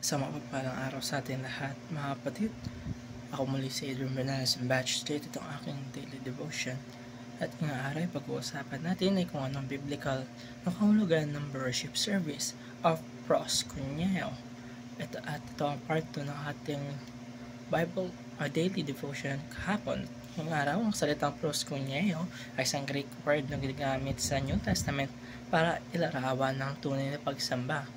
Sa mapagpalang araw sa atin lahat, mga kapatid. Ako muli si Adrian Bernales ng Batch State. Itong aking daily devotion. At ngayong araw, pag-uusapan natin ay kung anong biblical na kahulugan ng worship service of proskuneo. Ito ang part 2 ng ating Bible or daily devotion kahapon. Ngayong araw, ang salitang proskuneo ay isang Greek word na ginagamit sa New Testament para ilarawan ng tunay na pagsamba.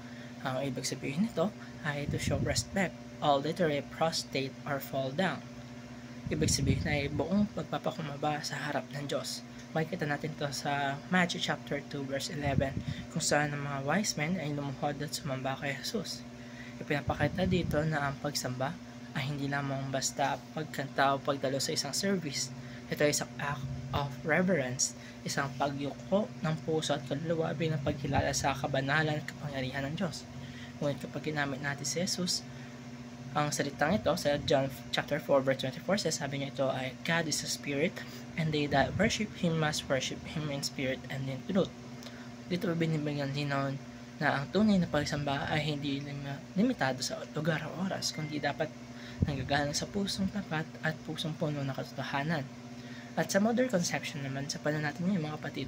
Ang ibig sabihin nito ay to show respect, or literally prostrate or fall down. Ibig sabihin ay buong pagpapakumbaba sa harap ng Diyos. Makikita natin ito sa Matthew chapter 2 verse 11 kung saan ang mga wise men ay lumuhod at sumamba kay Jesus. Ipinapakita dito na ang pagsamba ay hindi lamang basta pagkanta o pagdalo sa isang service. Ito ay isang act of reverence, isang pagyuko ng puso at kaluluwa bilang pagkilala sa kabanalan at kapangyarihan ng Diyos. Ngunit kapag ginamit natin si Jesus, ang salitang ito sa John chapter 4 verse 24 sabi niya ito ay God is a spirit, and they that worship Him must worship Him in spirit and in truth. Dito binibigyan linaw na ang tunay na pagsamba ay hindi limitado sa lugar o oras, kundi dapat nanggagaling sa pusong tapat at pusong puno ng katotohanan. At sa modern conception naman, sa panahon natin ngayon mga kapatid,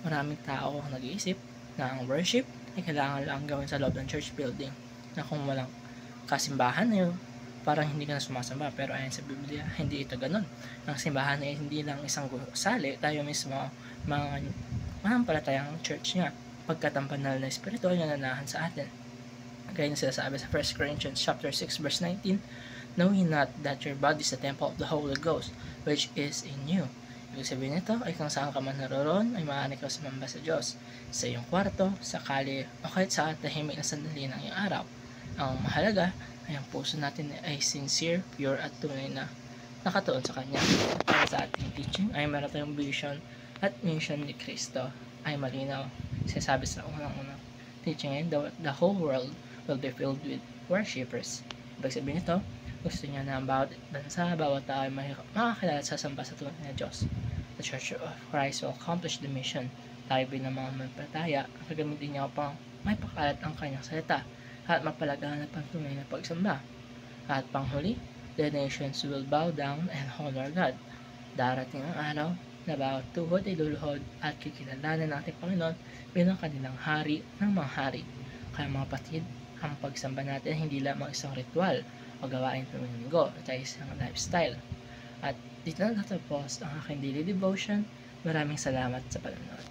maraming tao ang nag-iisip na ang worship ay kailangan lang gawin sa loob ng church building, na kung walang kasimbahan na yun, parang hindi ka na sumasamba. Pero ayon sa Biblia, hindi ito ganun. Ang simbahan ay hindi lang isang gusali, tayo mismo mga manampalatayang church nga, pagkat ang banal na espiritual na nanahan sa atin. Gaya na sila sabi sa 1 Corinthians chapter 6 verse 19, know ye not that your body is the temple of the Holy Ghost, which is in you. Ibig sabihin nito ay kung saan ka man naroon ay maaari ka sumamba sa Diyos, sa iyong kwarto, sa kalye, o kahit sa tahimik na sandali ng iyong araw. Ang mahalaga ay ang puso natin ay sincere, pure at tunay na nakatuon sa Kanya. At para sa ating teaching ay meron tayong vision at mission ni Kristo ay malinaw. Sinasabi sa unang-unang teaching ay the whole world will be filled with worshippers. Ibig sabihin nito, gusto niya na bawat bansa, bawat tao ay makakilala at sasamba sa tunay na Diyos. The Church of Christ will accomplish the mission. Tayo bilang mga mananampalataya, gagamitin niya upang may pakalat ang kanyang salita at mapalaganap ang tunay na pagsamba. At panghuli, the nations will bow down and honor God. Darating ang araw na bawat tuhod ay luluhod at kikilalanan ng ating Panginoon bilang kanilang hari ng mga hari. Kaya mga kapatid, ang pagsamba natin hindi lamang isang ritual o gawain tuwing linggo, at ay isang lifestyle. At dito na natapos ang aking daily devotion. Maraming salamat sa panonood.